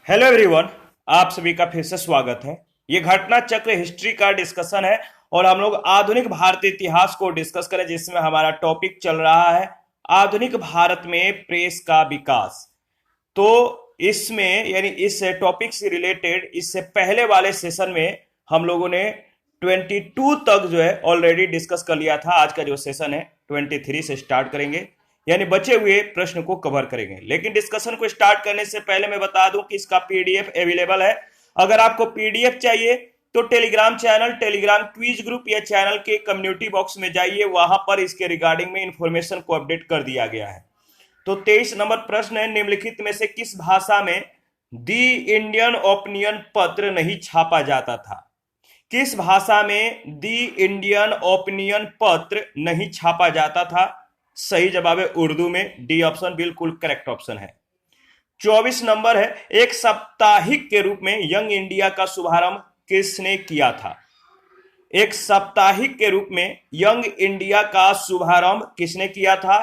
Hello everyone. आप सभी का फिर से स्वागत है। ये घटना चक्र हिस्ट्री का डिस्कशन है और हम लोग आधुनिक भारतीय इतिहास को डिस्कस करें, जिसमें हमारा टॉपिक चल रहा है आधुनिक भारत में प्रेस का विकास। तो इसमें यानी इस टॉपिक से रिलेटेड इससे पहले वाले सेशन में हम लोगों ने 22 तक जो है ऑलरेडी डिस्कस कर लिया था। आज का जो सेशन है 23 से स्टार्ट करेंगे, यानी बचे हुए प्रश्न को कवर करेंगे। लेकिन डिस्कशन को स्टार्ट करने से पहले मैं बता दूं कि इसका पीडीएफ अवेलेबल है। अगर आपको पीडीएफ चाहिए तो Telegram channel, Telegram quiz group या चैनल के कम्युनिटी बॉक्स में जाइए, वहां पर इसके रिगार्डिंग में इंफॉर्मेशन को अपडेट कर दिया गया है। तो 23 नंबर प्रश्न है, निम्नलिखित में से किस भाषा में दी इंडियन ओपिनियन पत्र नहीं छापा जाता था? किस भाषा में दी इंडियन ओपिनियन पत्र नहीं छापा जाता था? सही जवाब है उर्दू में। डी ऑप्शन बिल्कुल करेक्ट ऑप्शन है। 24 नंबर है, एक साप्ताहिक के रूप में यंग इंडिया का शुभारंभ किसने किया था? एक साप्ताहिक के रूप में यंग इंडिया का शुभारंभ किसने किया था?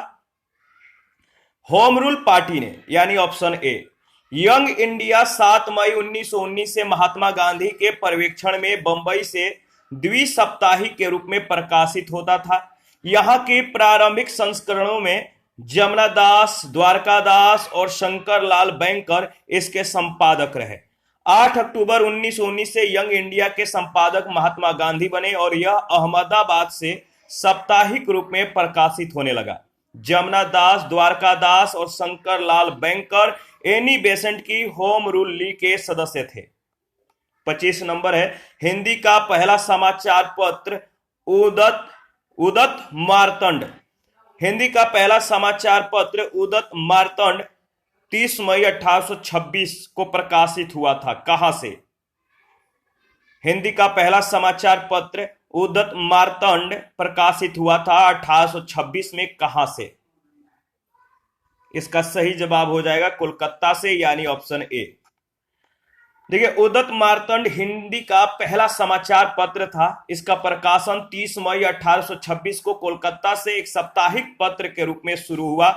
होम रूल पार्टी ने, यानी ऑप्शन ए। यंग इंडिया 7 मई 1919 से महात्मा गांधी के पर्यवेक्षण में बंबई से द्विसाप्ताहिक के रूप में प्रकाशित होता था। यहां के प्रारंभिक संस्करणों में जमुना दास, द्वारका दास और शंकर लाल बैंकर इसके संपादक रहे। 8 अक्टूबर 1919 से यंग इंडिया के संपादक महात्मा गांधी बने और यह अहमदाबाद से साप्ताहिक रूप में प्रकाशित होने लगा। जमुना दास, द्वारका दास और Shankar Lal banker Annie Besant की होम रूल लीग के सदस्य थे। 25 नंबर है, हिंदी का पहला समाचार पत्र उदत मार्तंड। हिंदी का पहला समाचार पत्र उदत मार्तंड 30 मई 1826 को प्रकाशित हुआ था। कहां से? हिंदी का पहला समाचार पत्र उदत मार्तंड प्रकाशित हुआ था 1826 में। कहां से? इसका सही जवाब हो जाएगा कोलकाता से, यानी ऑप्शन ए। देखिए, उदत मार्तंड हिंदी का पहला समाचार पत्र था। इसका प्रकाशन 30 मई 1826 को कोलकाता से एक साप्ताहिक पत्र के रूप में शुरू हुआ।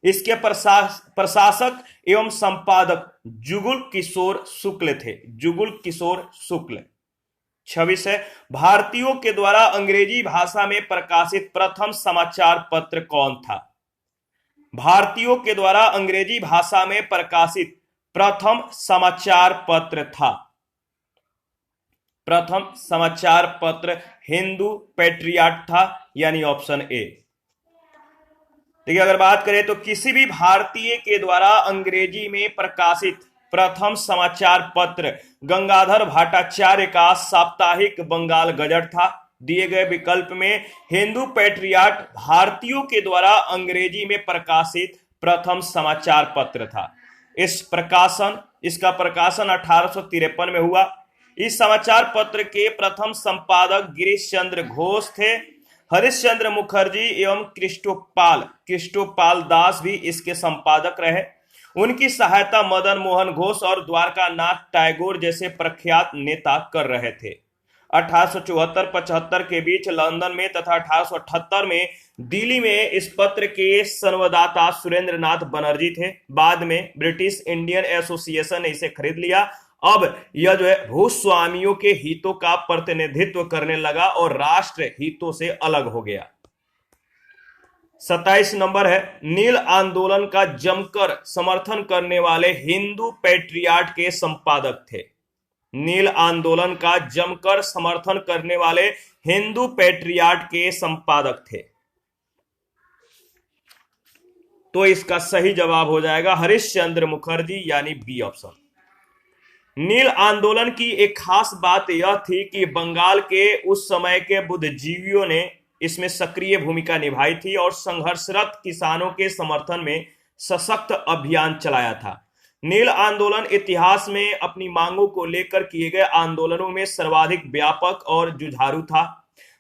इसके प्रशासक एवं संपादक जुगुल किशोर शुक्ल थे। जुगुल किशोर शुक्ल। 26 है, भारतीयों के द्वारा अंग्रेजी भाषा में प्रकाशित प्रथम समाचार पत्र कौन था? भारतीयों के द्वारा अंग्रेजी भाषा में प्रकाशित प्रथम समाचार पत्र था। प्रथम समाचार पत्र हिंदू पैट्रियट था, यानी ऑप्शन ए। देखिए, अगर बात करें तो किसी भी भारतीय के द्वारा अंग्रेजी में प्रकाशित प्रथम समाचार पत्र गंगाधर भट्टाचार्य का साप्ताहिक बंगाल गजट था। दिए गए विकल्प में हिंदू पैट्रियट भारतीयों के द्वारा अंग्रेजी में प्रकाशित प्रथम समाचार पत्र था। इसका प्रकाशन 1853 में हुआ। इस समाचार पत्र के प्रथम संपादक गिरीश चंद्र घोष थे। हरिश्चंद्र मुखर्जी एवं क्रिस्टोपाल दास भी इसके संपादक रहे। उनकी सहायता मदन मोहन घोष और द्वारकानाथ टैगोर जैसे प्रख्यात नेता कर रहे थे। 1874-75 के बीच लंदन में तथा 1878 में दिल्ली में इस पत्र के संवाददाता सुरेंद्र नाथ बनर्जी थे। बाद में ब्रिटिश इंडियन एसोसिएशन ने इसे खरीद लिया। अब यह जो है भूस्वामियों के हितों का प्रतिनिधित्व करने लगा और राष्ट्र हितों से अलग हो गया। 27 नंबर है, नील आंदोलन का जमकर समर्थन करने वाले हिंदू पैट्रियट के संपादक थे। नील आंदोलन का जमकर समर्थन करने वाले हिंदू पैट्रियट के संपादक थे। तो इसका सही जवाब हो जाएगा हरिश्चंद्र मुखर्जी, यानी बी ऑप्शन। नील आंदोलन की एक खास बात यह थी कि बंगाल के उस समय के बुद्धिजीवियों ने इसमें सक्रिय भूमिका निभाई थी और संघर्षरत किसानों के समर्थन में सशक्त अभियान चलाया था। नील आंदोलन इतिहास में अपनी मांगों को लेकर किए गए आंदोलनों में सर्वाधिक व्यापक और जुझारू था।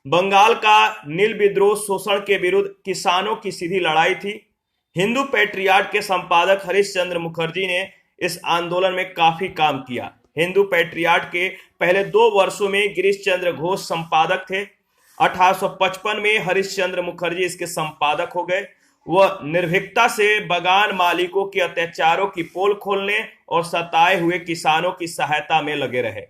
बंगाल का नील विद्रोह शोषण के विरुद्ध किसानों की सीधी लड़ाई थी। हिंदू पैट्रियट के संपादक हरिश्चंद्र मुखर्जी ने इस आंदोलन में काफी काम किया। हिंदू पैट्रियट के पहले 2 वर्षों में गिरीश चंद्र घोष संपादक थे। 1855 में हरिश्चंद्र मुखर्जी इसके संपादक हो गए। वह निर्भीकता से बगान मालिकों के अत्याचारों की पोल खोलने और सताए हुए किसानों की सहायता में लगे रहे।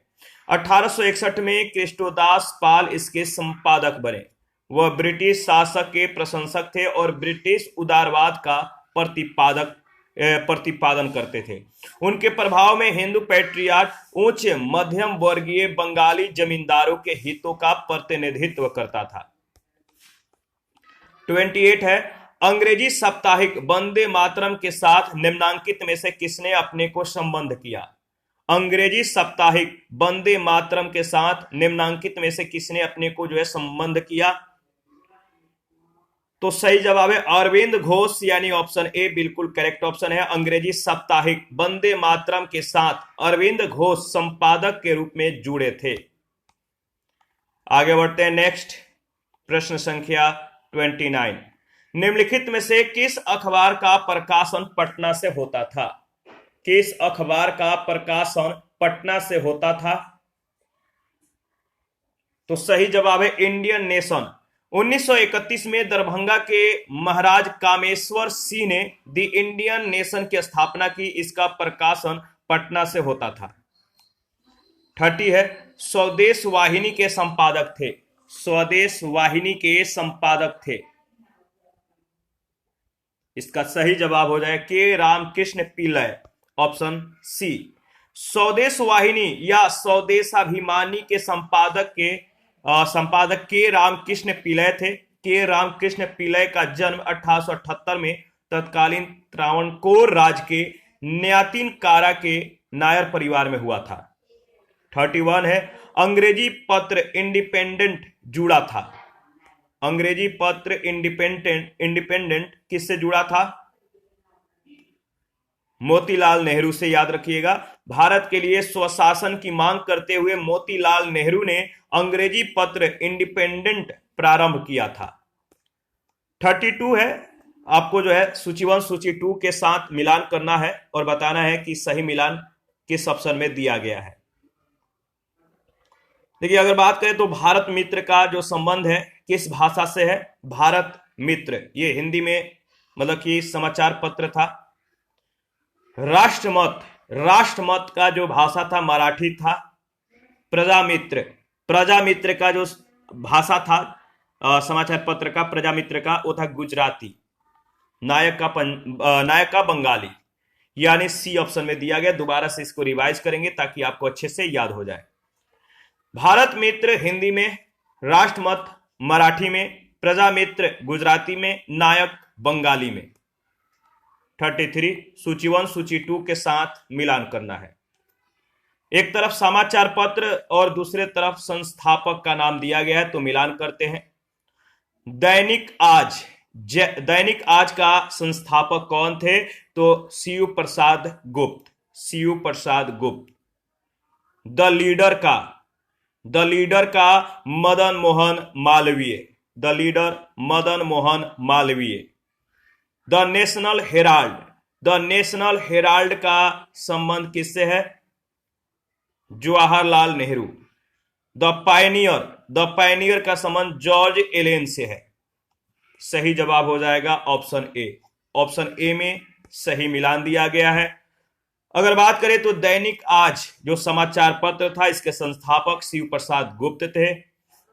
1861 में कृष्णदास पाल इसके संपादक बने। वह ब्रिटिश शासक के प्रशंसक थे और ब्रिटिश उदारवाद का प्रतिपादन करते थे। उनके प्रभाव में हिंदू पैट्रियाट उच्च मध्यम वर्गीय बंगाली जमींदारों के हितों का प्रतिनिधित्व करता था। 28 है, अंग्रेजी साप्ताहिक वंदे मातरम के साथ निम्नांकित में से किसने अपने को संबंध किया? अंग्रेजी साप्ताहिक वंदे मातरम के साथ निम्नांकित में से किसने अपने को संबंध किया? तो सही जवाब है अरविंद घोष, यानी ऑप्शन ए बिल्कुल करेक्ट ऑप्शन है। अंग्रेजी साप्ताहिक वंदे मातरम के साथ अरविंद घोष संपादक के रूप में जुड़े थे। आगे बढ़ते हैं नेक्स्ट प्रश्न संख्या 29। निम्नलिखित में से किस अखबार का प्रकाशन पटना से होता था? किस अखबार का प्रकाशन पटना से होता था? तो सही जवाब है इंडियन नेशन। 1931 में दरभंगा के महाराज कामेश्वर सिंह ने द इंडियन नेशन की स्थापना की। इसका प्रकाशन पटना से होता था। 30 है, स्वदेश वाहिनी के संपादक थे। स्वदेश वाहिनी के संपादक थे। इसका सही जवाब हो जाए के रामकृष्ण पिल्लई, ऑप्शन सी। स्वदेश वाहिनी या स्वदेशाभिमानी के संपादक के रामकृष्ण पिल्लई थे। के रामकृष्ण पिल्लई का जन्म 1878 में तत्कालीन त्रावणकोर राज्य के न्यातिनकारा के नायर परिवार में हुआ था। 31 है, अंग्रेजी पत्र इंडिपेंडेंट जुड़ा था। अंग्रेजी पत्र इंडिपेंडेंट किससे जुड़ा था? मोतीलाल नेहरू से, याद रखिएगा। भारत के लिए स्वशासन की मांग करते हुए मोतीलाल नेहरू ने अंग्रेजी पत्र इंडिपेंडेंट प्रारंभ किया था। 32 है, आपको सूची 1 सूची 2 के साथ मिलान करना है और बताना है कि सही मिलान किस ऑप्शन में दिया गया है। देखिए, अगर बात करें तो भारत मित्र का जो संबंध है किस भाषा से है? भारत मित्र, ये हिंदी में मतलब कि समाचार पत्र था। राष्ट्रमत का जो भाषा था मराठी था। प्रजामित्र का जो भाषा था समाचार पत्र का प्रजामित्र का, वो था गुजराती। नायक का बंगाली, यानी सी ऑप्शन में दिया गया। दोबारा से इसको रिवाइज करेंगे ताकि आपको अच्छे से याद हो जाए। भारत मित्र हिंदी में, राष्ट्रमत मराठी में, प्रजामित्र गुजराती में, नायक बंगाली में। 33 सूची 1 सूची 2 के साथ मिलान करना है। एक तरफ समाचार पत्र और दूसरे तरफ संस्थापक का नाम दिया गया है, तो मिलान करते हैं। दैनिक आज का संस्थापक कौन थे? तो सीयू प्रसाद गुप्त। द लीडर का Madan Mohan Malviya. The national Herald का संबंध किससे है? जवाहरलाल नेहरू। द पायनियर का संबंध जॉर्ज एलेन से है। सही जवाब हो जाएगा ऑप्शन ए। ऑप्शन ए में सही मिलान दिया गया है। अगर बात करें तो दैनिक आज जो समाचार पत्र था, इसके संस्थापक शिव प्रसाद गुप्त थे।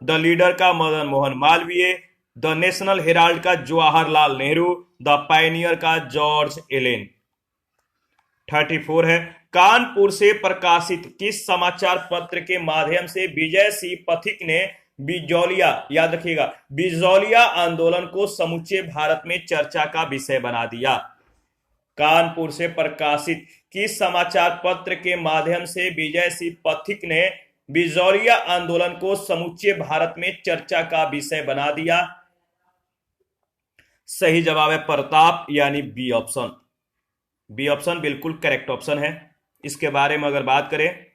द लीडर का Madan Mohan Malviya, the national Herald का जवाहरलाल नेहरू, द पायनियर का जॉर्ज एलेन। 34 है, कानपुर से प्रकाशित किस समाचार पत्र के माध्यम से विजय सिंह पथिक ने बिजौलिया, याद रखिएगा, बिजौलिया आंदोलन को समूचे भारत में चर्चा का विषय बना दिया? कानपुर से प्रकाशित किस समाचार पत्र के माध्यम से विजय सिंह पथिक ने बिजौलिया आंदोलन को समूचे भारत में चर्चा का विषय बना दिया? सही जवाब है प्रताप, यानी बी ऑप्शन। बी ऑप्शन बिल्कुल करेक्ट ऑप्शन है। इसके बारे में अगर बात करें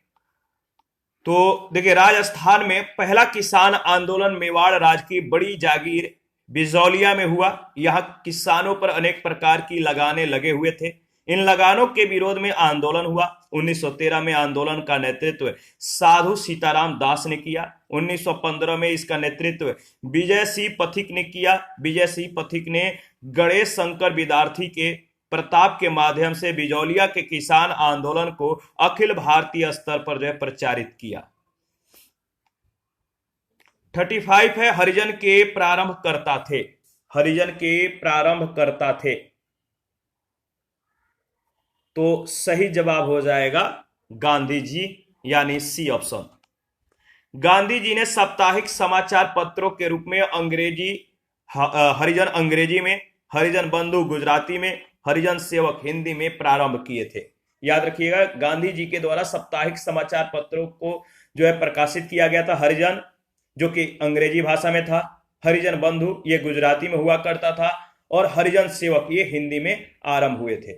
तो देखिए, राजस्थान में पहला किसान आंदोलन मेवाड़ राज्य की बड़ी जागीर बिजौलिया में हुआ। यहां किसानों पर अनेक प्रकार की लगाने लगे हुए थे। इन लगानों के विरोध में आंदोलन हुआ। 1913 में आंदोलन का नेतृत्व साधु सीताराम दास ने किया। 1915 में इसका नेतृत्व विजय सिंह पथिक ने किया। विजय सिंह पथिक ने गणेश शंकर विद्यार्थी के प्रताप के माध्यम से बिजौलिया के किसान आंदोलन को अखिल भारतीय स्तर पर जो है प्रचारित किया। 35 है हरिजन के प्रारंभकर्ता थे। हरिजन के प्रारंभकर्ता थे, तो सही जवाब हो जाएगा गांधी जी, यानी सी ऑप्शन। गांधी जी ने साप्ताहिक समाचार पत्रों के रूप में अंग्रेजी हरिजन अंग्रेजी में, हरिजन बंधु गुजराती में, हरिजन सेवक हिंदी में प्रारंभ किए थे। याद रखिएगा, गांधी जी के द्वारा साप्ताहिक समाचार पत्रों को जो है प्रकाशित किया गया था। हरिजन जो कि अंग्रेजी भाषा में था, हरिजन बंधु ये गुजराती में हुआ करता था, और हरिजन सेवक ये हिंदी में आरंभ हुए थे।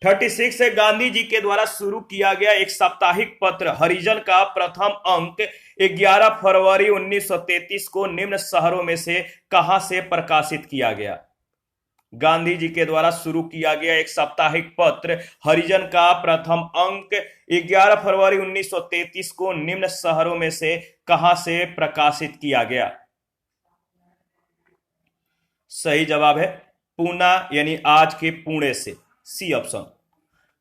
36 से गांधी जी के द्वारा शुरू किया गया एक साप्ताहिक पत्र हरिजन का प्रथम अंक 11 फरवरी 1933 को निम्न शहरों में से कहां से प्रकाशित किया गया? गांधी जी के द्वारा शुरू किया गया एक साप्ताहिक पत्र हरिजन का प्रथम अंक 11 फरवरी 1933 को निम्न शहरों में से कहां से प्रकाशित किया गया? सही जवाब है पूना, यानी आज के पुणे से, सी ऑप्शन।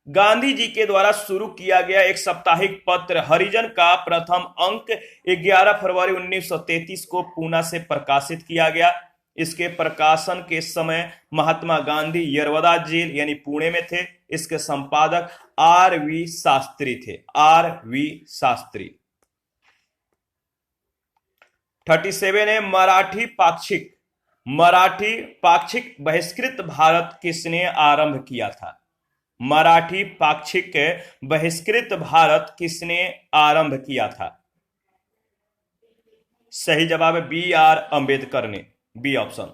गांधी जी के द्वारा शुरू किया गया एक साप्ताहिक पत्र हरिजन का प्रथम अंक 11 फरवरी 1933 को पूना से प्रकाशित किया गया। इसके प्रकाशन के समय महात्मा गांधी यरवदा जेल यानी पुणे में थे। इसके संपादक आर.वी. शास्त्री थे, आर.वी. शास्त्री। 37 है मराठी पाक्षिक बहिष्कृत भारत किसने आरंभ किया था? मराठी पाक्षिक बहिष्कृत भारत किसने आरंभ किया था? सही जवाब है बी.आर. अंबेडकर ने, बी ऑप्शन।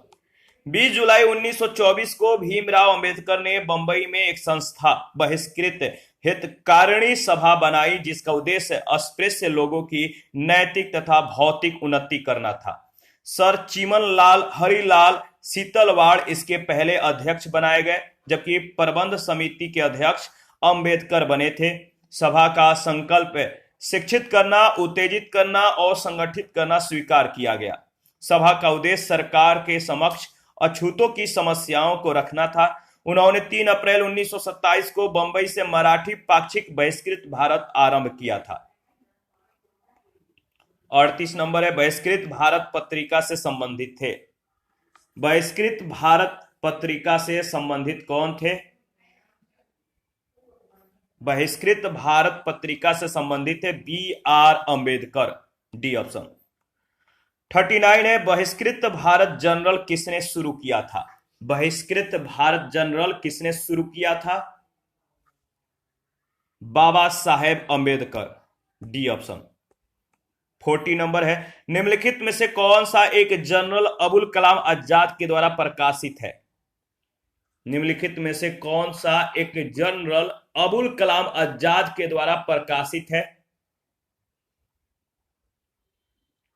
20 जुलाई 1924 को भीमराव अंबेडकर ने बंबई में एक संस्था बहिष्कृत हितकारिणी सभा बनाई, जिसका उद्देश्य अस्पृश्य लोगों की नैतिक तथा भौतिक उन्नति करना था। सर चिमन लाल हरिलाल शीतलवाड़ इसके पहले अध्यक्ष बनाए गए, जबकि प्रबंध समिति के अध्यक्ष अंबेडकर बने थे। सभा का संकल्प शिक्षित करना, उत्तेजित करना और संगठित करना स्वीकार किया गया। सभा का उद्देश्य सरकार के समक्ष अछूतों की समस्याओं को रखना था। उन्होंने 3 अप्रैल 1927 को बंबई से मराठी पाक्षिक बहिष्कृत भारत आरंभ किया था। 38 नंबर है बहिष्कृत भारत पत्रिका से संबंधित थे। बहिष्कृत भारत पत्रिका से संबंधित कौन थे? बहिष्कृत भारत पत्रिका से संबंधित है बी.आर. Ambedkar, D option. 39 है बहिष्कृत भारत जर्नल किसने शुरू किया था? बहिष्कृत भारत जर्नल किसने शुरू किया था? Baba Saheb Ambedkar, D option. 40 number है निम्नलिखित में से कौन सा एक जर्नल अबुल कलाम आजाद के द्वारा प्रकाशित है? निम्नलिखित में से कौन सा एक जर्नल अबुल कलाम आजाद के द्वारा प्रकाशित है?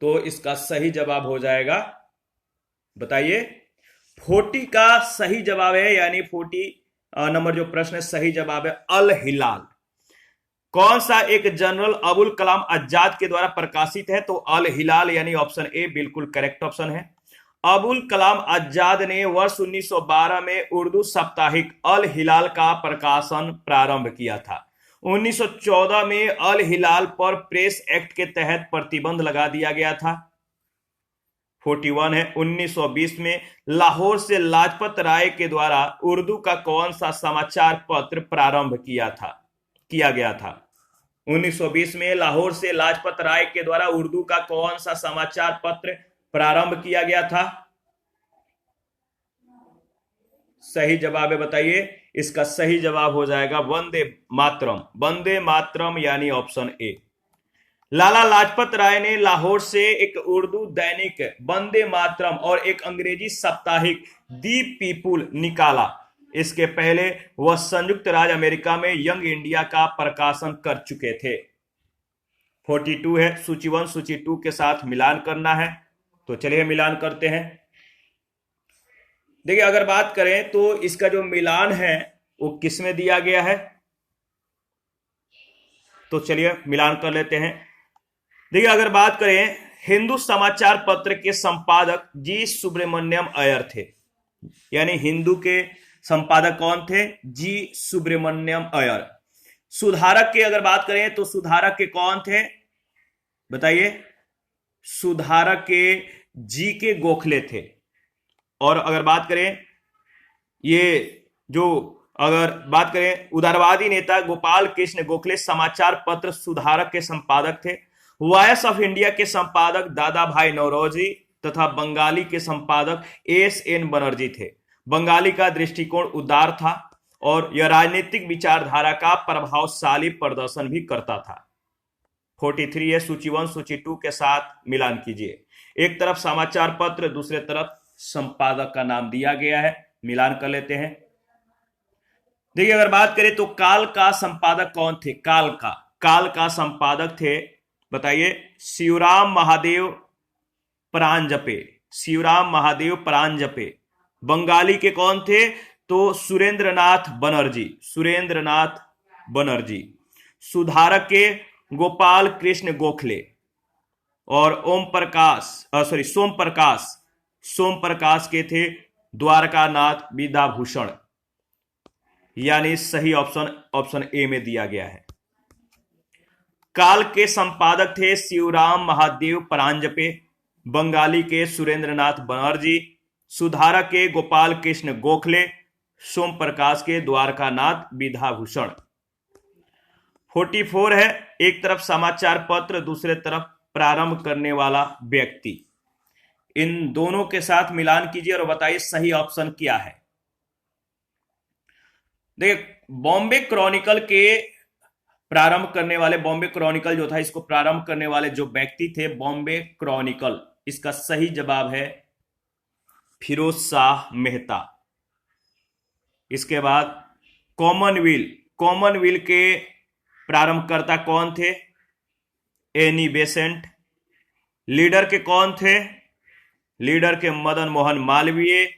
तो इसका सही जवाब हो जाएगा, बताइए। 40 का सही जवाब है, यानी 40 नंबर जो प्रश्न है सही जवाब है अल हिलाल। कौन सा एक जर्नल अबुल कलाम आजाद के द्वारा प्रकाशित है? तो अल हिलाल, यानी ऑप्शन ए बिल्कुल करेक्ट ऑप्शन है। अबुल कलाम आजाद ने वर्ष 1912 में उर्दू साप्ताहिक अल हिलाल का प्रकाशन प्रारंभ किया था। 1914 में अल हिलाल पर प्रेस एक्ट के तहत प्रतिबंध लगा दिया गया था। 41 है 1920 में लाहौर से लाजपत राय के द्वारा उर्दू का कौन सा समाचार पत्र प्रारंभ किया गया था? 1920 में लाहौर से लाजपत राय के द्वारा उर्दू का कौन सा समाचार पत्र प्रारंभ किया गया था? सही जवाब है, बताइए। इसका सही जवाब हो जाएगा वंदे मातरम, वंदे मातरम, यानी ऑप्शन ए। लाला लाजपत राय ने लाहौर से एक उर्दू दैनिक वंदे मातरम और एक अंग्रेजी साप्ताहिक दी पीपुल निकाला। इसके पहले वह संयुक्त राज्य अमेरिका में यंग इंडिया का प्रकाशन कर चुके थे। 42 है सूची 1 सूची 2 के साथ मिलान करना है, तो चलिए मिलान करते हैं। देखिए अगर बात करें तो इसका जो मिलान है वो किस में दिया गया है? तो चलिए मिलान कर लेते हैं। देखिए, अगर बात करें, हिंदू समाचार पत्र के संपादक जी सुब्रमण्यम अय्यर थे। यानी हिंदू के संपादक कौन थे? जी सुब्रमण्यम अय्यर। सुधारक की अगर बात करें तो सुधारक के कौन थे बताइए? सुधारक के जी के गोखले थे। और अगर बात करें ये जो अगर बात करें उदारवादी नेता गोपाल कृष्ण गोखले समाचार पत्र सुधारक के संपादक थे। वॉयस ऑफ इंडिया के संपादक दादा भाई नौरोजी तथा बंगाली के संपादक एस एन बनर्जी थे। बंगाली का दृष्टिकोण उदार था और यह राजनीतिक विचारधारा का प्रभावशाली प्रदर्शन भी करता था। 43 है सूची 1 सूची 2 के साथ मिलान कीजिए। एक तरफ समाचार पत्र, दूसरे तरफ संपादक का नाम दिया गया है। मिलान कर लेते हैं। देखिए, अगर बात करें तो काल का संपादक कौन थे? काल का संपादक थे बताइए? शिवराम महादेव परांजपे। शिवराम महादेव परांजपे। बंगाली के कौन थे? तो सुरेंद्रनाथ बनर्जी। सुधारक के गोपाल कृष्ण गोखले। और सोम प्रकाश के थे द्वारकानाथ विद्याभूषण। यानी सही ऑप्शन ए में दिया गया है। काल के संपादक थे शिवराम महादेव परांजपे, बंगाली के सुरेंद्रनाथ बनर्जी, सुधारक के गोपाल कृष्ण गोखले, सोम प्रकाश के द्वारकानाथ विद्याभूषण। 44 है एक तरफ समाचार पत्र, दूसरे तरफ प्रारंभ करने वाला व्यक्ति। इन दोनों के साथ मिलान कीजिए और बताइए सही ऑप्शन क्या है। देखिए, बॉम्बे क्रॉनिकल के प्रारंभ करने वाले, बॉम्बे क्रॉनिकल जो था इसको प्रारंभ करने वाले जो व्यक्ति थे बॉम्बे क्रॉनिकल, इसका सही जवाब है फिरोज शाह मेहता। इसके बाद कॉमनवेल्थ के प्रारंभकर्ता कौन थे? Annie Besant. लीडर के कौन थे? लीडर के मदन मोहन मालवीय।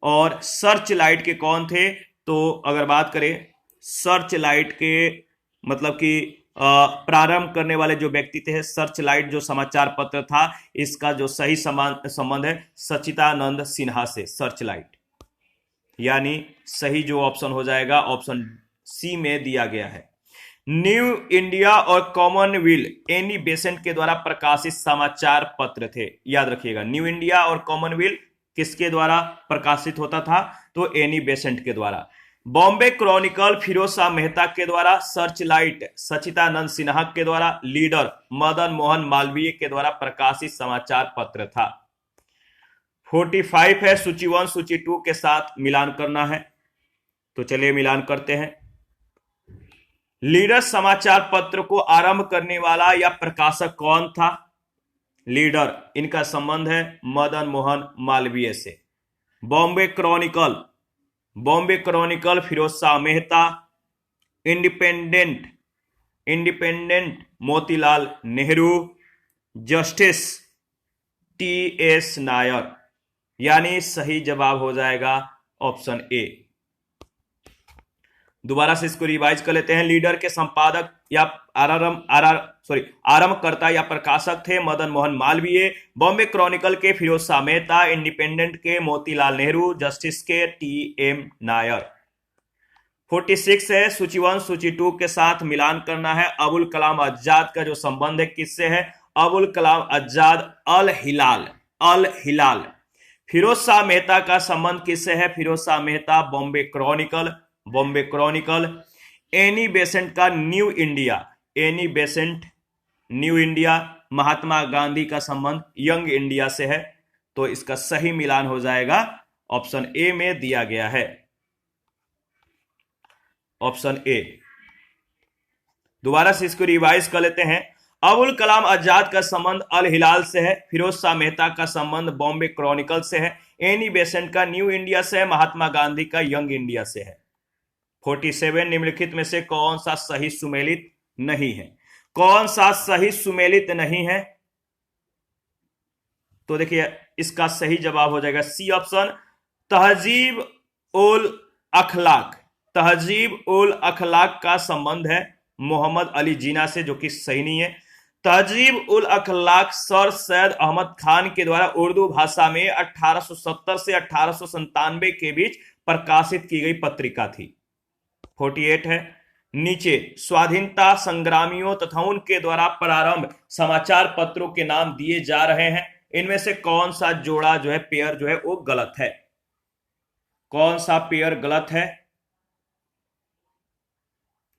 और सर्च लाइट के कौन थे? तो अगर बात करें सर्च लाइट के मतलब कि प्रारंभ करने वाले जो व्यक्ति थे, सर्च लाइट जो समाचार पत्र था, इसका जो सही संबंध है सचिदानंद सिन्हा से। सर्च लाइट यानी सही जो ऑप्शन हो जाएगा ऑप्शन सी में दिया गया है। न्यू इंडिया और कॉमनवेल्थ एनी बेसेंट के द्वारा प्रकाशित समाचार पत्र थे। याद रखिएगा, न्यू इंडिया और कॉमनवेल्थ किसके द्वारा प्रकाशित होता था? तो एनी बेसेंट के द्वारा। बॉम्बे क्रॉनिकल फिरोज शाह मेहता के द्वारा, सर्च लाइट सचिदानंद सिन्हा के द्वारा, लीडर मदन मोहन मालवीय के द्वारा प्रकाशित समाचार पत्र था। 45 है सूची 1 सूची 2 के साथ मिलान करना है। तो चलिए मिलान करते हैं। लीडर समाचार पत्र को आरंभ करने वाला या प्रकाशक कौन था? लीडर, इनका संबंध है मदन मोहन मालवीय से। Bombay Chronicle Firoz Shah Mehta. Independent Motilal Nehru. Justice T S. Nair. यानी सही जवाब हो जाएगा ऑप्शन ए। दोबारा से इसको रिवाइज कर लेते हैं। लीडर के संपादक या आरंभकर्ता या प्रकाशक थे मदन मोहन मालवीय। बॉम्बे क्रॉनिकल के फिरोज शाह मेहता। इंडिपेंडेंट के मोतीलाल नेहरू। जस्टिस के टी.एम. नायर। 46 है सूची 1 सूची 2 के साथ मिलान करना है। अबुल कलाम आजाद का जो संबंध है किससे है? अबुल कलाम आजाद अल हिलाल। फिरोज शाह मेहता का संबंध किससे है? Firoz Shah Mehta Bombay Chronicle. Annie Besant का न्यू इंडिया। महात्मा गांधी का संबंध यंग इंडिया से है। तो इसका सही मिलान हो जाएगा ऑप्शन ए में दिया गया है। Option A. दोबारा से इसको रिवाइज कर लेते हैं। अबुल कलाम आजाद का संबंध अल हिलाल से है। फिरोज शाह मेहता का संबंध बॉम्बे क्रॉनिकल से है। एनी बेसेंट का न्यू इंडिया से है। महात्मा गांधी का यंग इंडिया से है। 47 निम्नलिखित में से कौन सा सही सुमेलित नहीं है? कौन सा सही सुमेलित नहीं है? तो देखिए इसका सही जवाब हो जाएगा सी ऑप्शन, तहजीब उल अखलाक। तहजीब उल अखलाक का संबंध है मोहम्मद अली जिन्ना से, जो कि सही नहीं है। तहजीब उल अखलाक सर सैयद अहमद खान के द्वारा उर्दू भाषा में 1870 से 1897 के बीच प्रकाशित की गई पत्रिका थी। 48 है। नीचे स्वाधीनता संग्रामियों तथा उनके द्वारा प्रारंभ समाचार पत्रों के नाम दिए जा रहे हैं। इनमें से कौन सा जोड़ा जो है, पेयर जो है वो गलत है? कौन सा पेयर गलत है?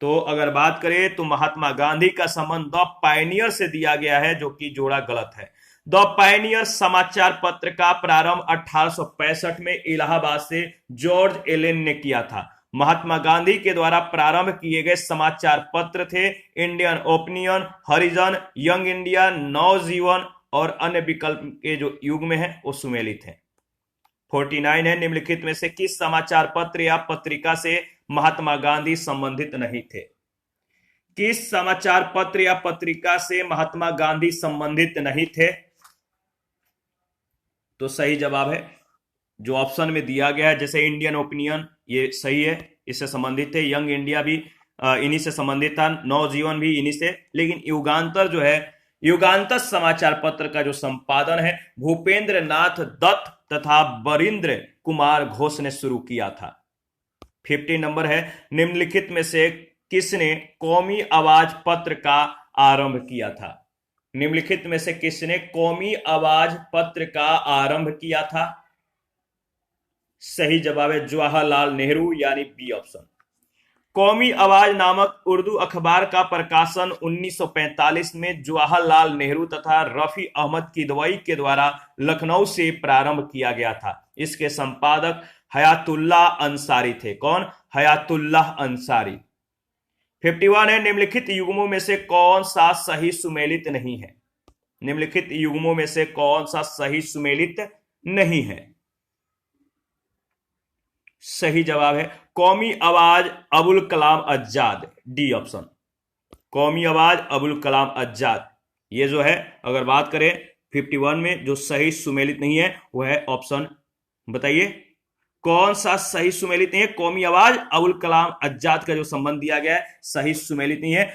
तो अगर बात करें तो महात्मा गांधी का संबंध द पायनियर से दिया गया है, जो कि जोड़ा गलत है। द पायनियर समाचार पत्र का प्रारंभ 1865 में इलाहाबाद से जॉर्ज एलेन ने किया था। महात्मा गांधी के द्वारा प्रारंभ किए गए समाचार पत्र थे इंडियन ओपिनियन, हरिजन, यंग इंडिया, नवजीवन और अन्य विकल्प के जो युग में है वो सुमेलित है। 49 है। निम्नलिखित में से किस समाचार पत्र या पत्रिका से महात्मा गांधी संबंधित नहीं थे? किस समाचार पत्र या पत्रिका से महात्मा गांधी संबंधित नहीं थे? तो सही जवाब है जो ऑप्शन में दिया गया है, जैसे इंडियन ओपिनियन, ये सही है, इससे संबंधित थे। यंग इंडिया भी इन्हीं से संबंधित था, नवजीवन भी इन्हीं से। लेकिन युगांतर जो है, युगांतर समाचार पत्र का जो संपादन है भूपेंद्र नाथ दत्त तथा बरिंद्र कुमार घोष ने शुरू किया था। 50 नंबर है। निम्नलिखित में से किसने कौमी आवाज पत्र का आरंभ किया था? निम्नलिखित में से किसने कौमी आवाज पत्र का आरंभ किया था? सही जवाब है जवाहरलाल नेहरू, यानी बी ऑप्शन। कौमी आवाज नामक उर्दू अखबार का प्रकाशन 1945 में जवाहरलाल नेहरू तथा रफी अहमद किदवई के द्वारा लखनऊ से प्रारंभ किया गया था। इसके संपादक हयातुल्लाह अंसारी थे। कौन? हयातुल्लाह अंसारी। 51 है। निम्नलिखित युग्मों में से कौन सा सही सुमेलित नहीं है? निम्नलिखित युग्मों में से कौन सा सही सुमेलित नहीं है? सही जवाब है कौमी आवाज अबुल कलाम आजाद, डी ऑप्शन। कौमी आवाज अबुल कलाम आजाद, ये जो है अगर बात करें 51 में जो सही सुमेलित नहीं है वो है ऑप्शन, बताइए कौन सा सही सुमेलित नहीं है? कौमी आवाज अबुल कलाम आजाद का जो संबंध दिया गया है सही सुमेलित नहीं है।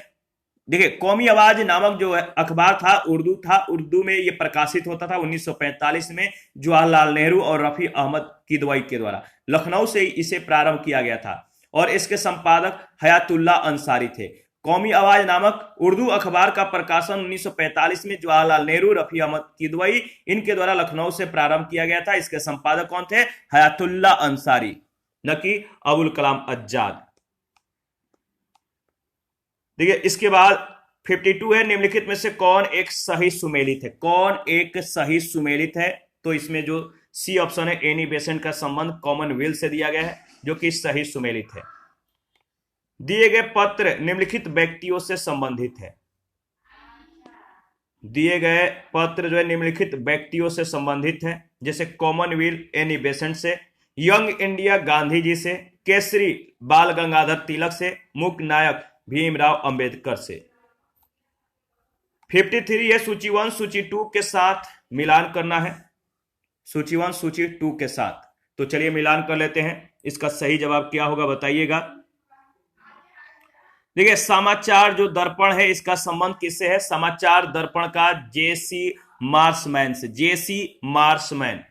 देखिए कौमी आवाज नामक जो अखबार था उर्दू था, उर्दू में यह प्रकाशित होता था 1945 में जवाहरलाल नेहरू और रफी अहमद किदवई के द्वारा। लखनऊ से इसे प्रारंभ किया गया था और इसके संपादक हयातुल्लाह अंसारी थे। कौमी आवाज नामक उर्दू अखबार का प्रकाशन 1945 में जवाहरलाल नेहरू, रफी अहमद किदवई इनके द्वारा लखनऊ से प्रारंभ किया गया था। इसके संपादक कौन थे? हयातुल्लाह अंसारी, न कि अबुल कलाम आजाद। देखिए इसके बाद 52 है। निम्नलिखित में से कौन एक सही सुमेलित है? कौन एक सही सुमेलित है? तो इसमें जो सी ऑप्शन है एनी बेसेंट का संबंध कॉमनवेल्थ से दिया गया है, जो कि सही सुमेलित है। दिए गए पत्र निम्नलिखित व्यक्तियों से संबंधित है। दिए गए पत्र जो है निम्नलिखित व्यक्तियों से संबंधित है, जैसे कॉमनवेल्थ एनी बेसेंट से, यंग इंडिया गांधी जी से, केसरी बाल गंगाधर तिलक से, मुख्य नायक भीमराव अंबेडकर से। 53 है। सूची 1 सूची 2 के साथ मिलान करना है। सूची 1 सूची 2 के साथ, तो चलिए मिलान कर लेते हैं। इसका सही जवाब क्या होगा बताइएगा। देखिए समाचार जो दर्पण है इसका संबंध किससे है? समाचार दर्पण का जेसी मार्शमैन से, जेसी मार्शमैन।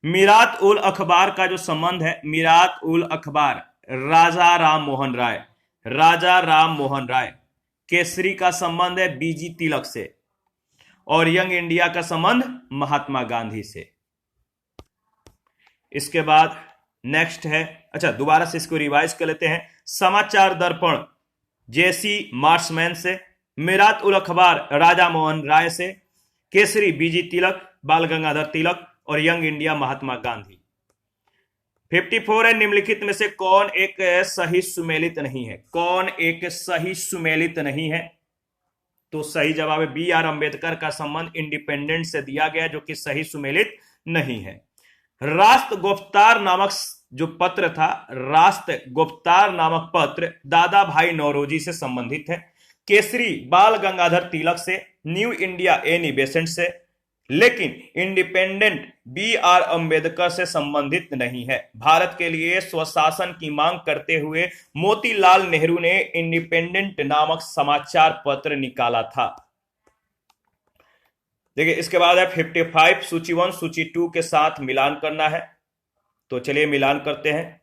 मीरात उल अखबार का जो संबंध है, मीरात उल अखबार राजा राम मोहन राय, राजा राम मोहन राय। केसरी का संबंध है बीजी तिलक से और यंग इंडिया का संबंध महात्मा गांधी से। इसके बाद नेक्स्ट है, अच्छा दोबारा से इसको रिवाइज कर लेते हैं। समाचार दर्पण जेसी मार्शमैन से, मीरात उल अखबार राजा मोहन राय से, केसरी बीजी तिलक बाल गंगाधर तिलक और यंग इंडिया महात्मा गांधी। 54 है। निम्नलिखित में से कौन एक सही सुमेलित नहीं है? कौन एक सही सुमेलित नहीं है? तो सही जवाब है बी आर अंबेडकर का संबंध इंडिपेंडेंट से दिया गया, जो कि सही सुमेलित नहीं है। राष्ट्र गुफ्तार नामक जो पत्र था, राष्ट्र गुफ्तार नामक पत्र दादा भाई नौरोजी से संबंधित है। केसरी बाल गंगाधर तिलक से, न्यू इंडिया एनी बेसेंट से, लेकिन इंडिपेंडेंट बी आर अम्बेडकर से संबंधित नहीं है। भारत के लिए स्वशासन की मांग करते हुए मोतीलाल नेहरू ने इंडिपेंडेंट नामक समाचार पत्र निकाला था। देखिए इसके बाद है 55 सूची 1 सूची 2 के साथ मिलान करना है, तो चलिए मिलान करते हैं।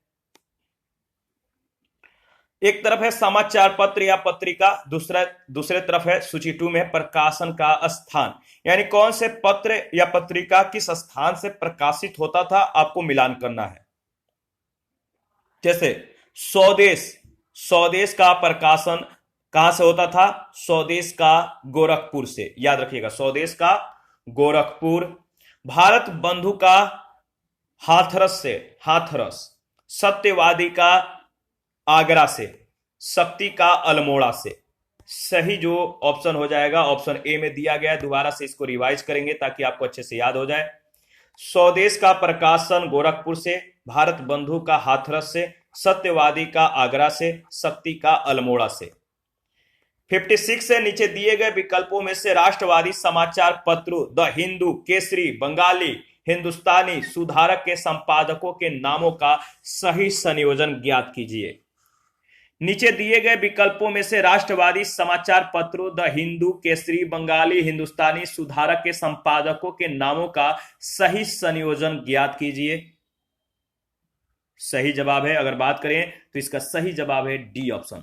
एक तरफ है समाचार पत्र या पत्रिका, दूसरे तरफ है सूची 2 में प्रकाशन का स्थान, यानी कौन से पत्र या पत्रिका किस स्थान से प्रकाशित होता था, आपको मिलान करना है। जैसे स्वदेश का प्रकाशन कहां से होता था, स्वदेश का गोरखपुर से, याद रखिएगा स्वदेश का गोरखपुर। भारत बंधु का हाथरस, सत्यवादी का आगरा से, शक्ति का अल्मोड़ा से। सही जो ऑप्शन हो जाएगा ऑप्शन ए में दिया गया है। दोबारा से इसको रिवाइज करेंगे ताकि आपको अच्छे से याद हो जाए। स्वदेश का प्रकाशन गोरखपुर से, भारत बंधु का हाथरस से, सत्यवादी का आगरा से, शक्ति का अल्मोड़ा से। 56 से नीचे दिए गए विकल्पों में से राष्ट्रवादी समाचार पत्रों द हिंदू, केसरी, बंगाली, हिंदुस्तानी, सुधारक के संपादकों के नामों का सही संयोजन ज्ञात कीजिए। नीचे दिए गए विकल्पों में से राष्ट्रवादी समाचार पत्रों द हिंदू, केसरी, बंगाली, हिंदुस्तानी, सुधारक के संपादकों के नामों का सही संयोजन ज्ञात कीजिए। सही जवाब है, अगर बात करें तो इसका सही जवाब है डी ऑप्शन।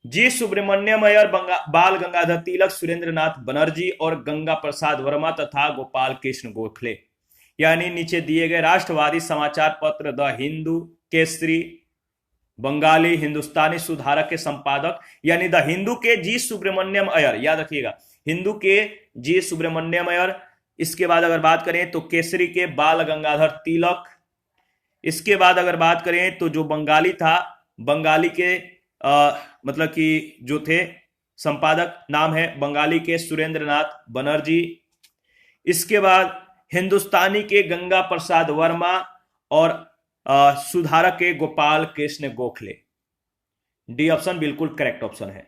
जी सुब्रमण्यम अय्यर, बाल गंगाधर तिलक, सुरेंद्रनाथ बनर्जी और गंगा प्रसाद वर्मा तथा गोपाल कृष्ण गोखले। यानी नीचे दिए गए राष्ट्रवादी समाचार पत्र द हिंदू, केसरी, बंगाली, हिंदुस्तानी, सुधारक के संपादक यानी द हिंदू के जी सुब्रमण्यम अय्यर, याद रखिएगा हिंदू के जी सुब्रमण्यम अय्यर। इसके बाद अगर बात करें तो केसरी के बाल गंगाधर तिलक। इसके बाद अगर बात करें तो जो बंगाली था, बंगाली के मतलब कि जो थे संपादक नाम है बंगाली के सुरेंद्रनाथ बनर्जी। इसके बाद हिंदुस्तानी के गंगा प्रसाद वर्मा और सुधारक के गोपाल कृष्ण गोखले। डी ऑप्शन बिल्कुल करेक्ट ऑप्शन है।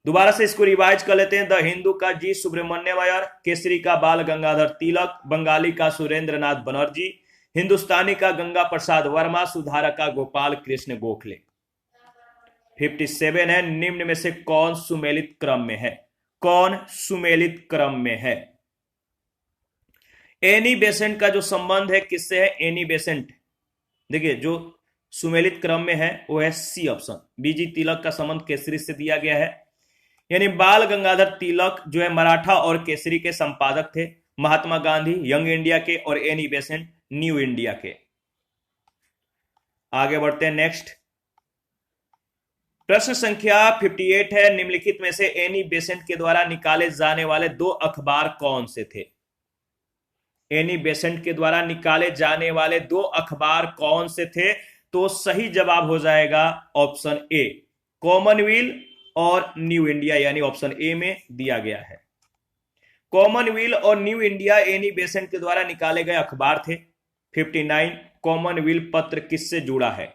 दोबारा से इसको रिवाइज कर लेते हैं। द हिंदू का जी सुब्रमण्यम अय्यर, केसरी का बाल गंगाधर तिलक, बंगाली का सुरेंद्रनाथ बनर्जी, हिंदुस्तानी का गंगा प्रसाद वर्मा, सुधारक का गोपाल कृष्ण गोखले। 57 है, निम्न में से कौन सुमेलित क्रम में है, कौन सुमेलित क्रम में है। एनी बेसेंट का जो संबंध है किससे है, एनी बेसेंट देखिए जो सुमेलित क्रम में है वो है सी ऑप्शन। बीजी तिलक का संबंध केसरी से दिया गया है, यानी बाल गंगाधर तिलक जो है मराठा और केसरी के संपादक थे, महात्मा गांधी यंग इंडिया के और एनी बेसेंट न्यू इंडिया के। आगे बढ़ते हैं नेक्स्ट प्रश्न संख्या 58 है, निम्नलिखित में से एनी बेसेंट के द्वारा निकाले जाने वाले दो अखबार कौन से थे। एनी बेसेंट के द्वारा निकाले जाने वाले दो अखबार कौन से थे, तो सही जवाब हो जाएगा ऑप्शन ए, कॉमनवेल्थ और न्यू इंडिया, यानी ऑप्शन ए में दिया गया है। कॉमनवेल्थ और न्यू इंडिया एनी बेसेंट के द्वारा निकाले गए अखबार थे। 59 कॉमनवेल्थ पत्र किससे जुड़ा है,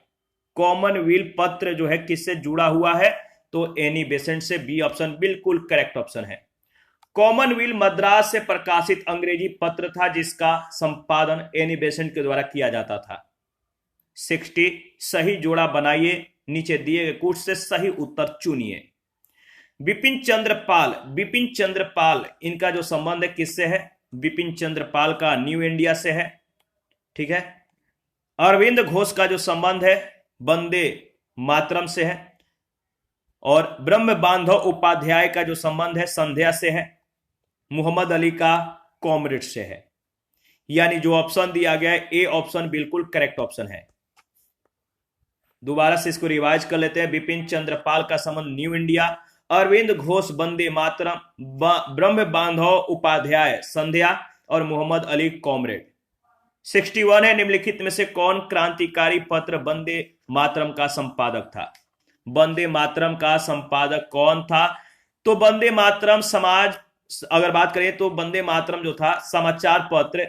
कॉमनवेल्थ पत्र जो है किससे जुड़ा हुआ है, तो एनी बेसेंट से। बी ऑप्शन बिल्कुल करेक्ट ऑप्शन है। कॉमनवेल्थ मद्रास से प्रकाशित अंग्रेजी पत्र था जिसका संपादन एनी बेसेंट के द्वारा किया जाता था। 60 सही जोड़ा बनाइए, नीचे दिए गए कुछ से सही उत्तर चुनिए। बिपिन चंद्र पाल इनका जो संबंध है किससे है, बिपिन चंद्र पाल का न्यू इंडिया से है, ठीक है। अरविंद घोष का जो संबंध है वंदे मातरम से है, और ब्रह्म बांधव उपाध्याय का जो संबंध है संध्या से है, मोहम्मद अली का कॉमरेड से है। यानी जो ऑप्शन दिया गया है ए ऑप्शन बिल्कुल करेक्ट ऑप्शन है। दोबारा से इसको रिवाइज कर लेते हैं। बिपिन चंद्र पाल का संबंध न्यू इंडिया, अरविंद घोष वंदे मातरम, ब्रह्म बांधव उपाध्याय संध्या और मोहम्मद अली कॉमरेड। 61 है, निम्नलिखित में से कौन क्रांतिकारी पत्र वंदे मातरम का संपादक था। वंदे मातरम का संपादक कौन था, तो वंदे मातरम समाज, अगर बात करें तो वंदे मातरम जो था समाचार पत्र,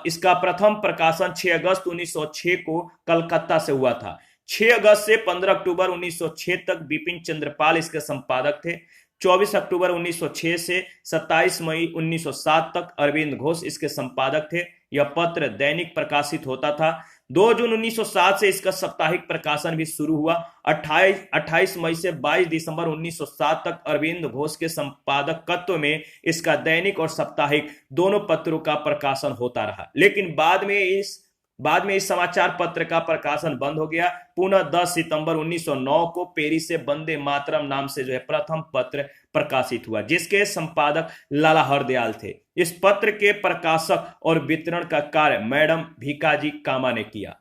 इसका प्रथम प्रकाशन 6 अगस्त 1906 को कलकत्ता से हुआ था। 6 अगस्त से 15 अक्टूबर 1906 तक बिपिन चंद्र पाल इसके संपादक थे। 24 अक्टूबर 1906 से 27 मई 1907 तक अरविंद घोष इसके संपादक थे। यह पत्र दैनिक प्रकाशित होता था। 2 जून 1907 से इसका साप्ताहिक प्रकाशन भी शुरू हुआ। 28 मई से 22 दिसंबर 1907 तक अरविंद घोष के संपादकत्व में इसका दैनिक और साप्ताहिक दोनों पत्रों का प्रकाशन होता रहा, लेकिन बाद में इस समाचार पत्र का प्रकाशन बंद हो गया। पुनः 10 सितंबर 1909 को पेरिस से वंदे मातरम नाम से प्रथम पत्र प्रकाशित हुआ, जिसके संपादक लाला हरदयाल थे। इस पत्र के प्रकाशक और वितरण का कार्य मैडम भीकाजी कामा ने किया।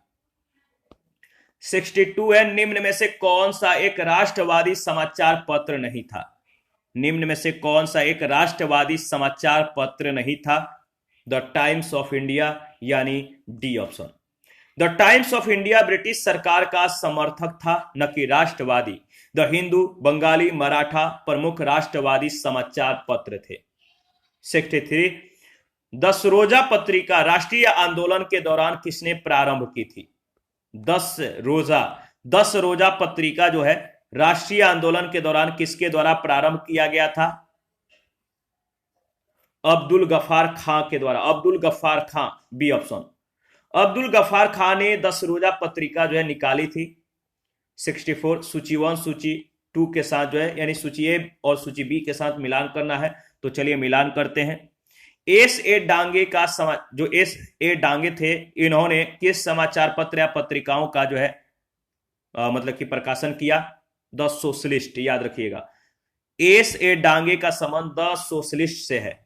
62 है, निम्न में से कौन सा एक राष्ट्रवादी समाचार पत्र नहीं था? निम्न में से कौन सा एक राष्ट्रवादी समाचार पत्र नहीं था? द टाइम्स ऑफ इंडिया, यानी D option. The times of India British सरकार का समर्थक था, न कि राष्ट्रवादी। द हिंदू, बंगाली, मराठा प्रमुख राष्ट्रवादी समाचार पत्र थे। 63 10 रोजा पत्रिका राष्ट्रीय आंदोलन के दौरान किसने प्रारंभ की थी? 10 रोजा पत्रिका राष्ट्रीय आंदोलन के दौरान किसके द्वारा प्रारंभ किया गया था? अब्दुल गफ्फार खां के द्वारा। अब्दुल गफ्फार खां, बी ऑप्शन। अब्दुल गफ्फार खां ने 10 रोजा पत्रिका निकाली थी। 64 सूची 1 सूची 2 के साथ यानी सूची ए और सूची बी के साथ मिलान करना है, तो चलिए मिलान करते हैं। एस ए डांगे का एस ए डांगे थे, इन्होंने किस समाचार पत्र या पत्रिकाओं का मतलब कि प्रकाशन किया? द सोशलिस्ट, याद रखिएगा। एस ए डांगे का संबंध द सोशलिस्ट से है।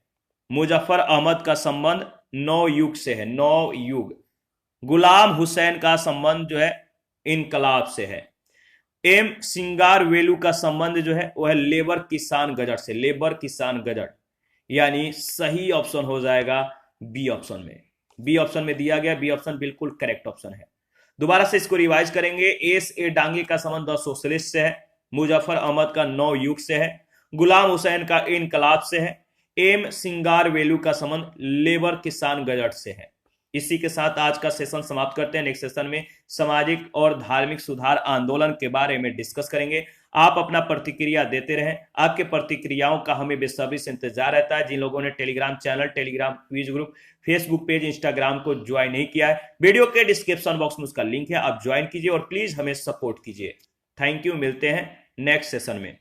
मुजफ्फर अहमद का संबंध नवयुग से है, नवयुग। गुलाम हुसैन का संबंध इनकलाब से है। एम सिंगारवेलू का संबंध वो है लेबर किसान गजट से, लेबर किसान गजट, यानी सही ऑप्शन हो जाएगा बी ऑप्शन में। बी ऑप्शन में दिया गया, बी ऑप्शन बिल्कुल करेक्ट ऑप्शन है। दोबारा से इसको रिवाइज करेंगे। एस ए डांगे का संबंध द सोशलिस्ट से है, मुजफ्फर अहमद का नवयुग से है, गुलाम हुसैन का इनकलाब से है, एम सिंगारवेलू का संबंध लेबर किसान गजट से है। इसी के साथ आज का सेशन समाप्त करते हैं। नेक्स्ट सेशन में सामाजिक और धार्मिक सुधार आंदोलन के बारे में डिस्कस करेंगे। आप अपना प्रतिक्रिया देते रहें। आपके प्रतिक्रियाओं का हमें बेसब्री से इंतजार रहता है। जिन लोगों ने Telegram channel, Telegram quiz group, Facebook page, Instagram को ज्वाइन नहीं किया है, वीडियो के डिस्क्रिप्शन बॉक्स में उसका लिंक है, आप ज्वाइन कीजिए और प्लीज हमें सपोर्ट कीजिए। थैंक यू, मिलते हैं नेक्स्ट सेशन में।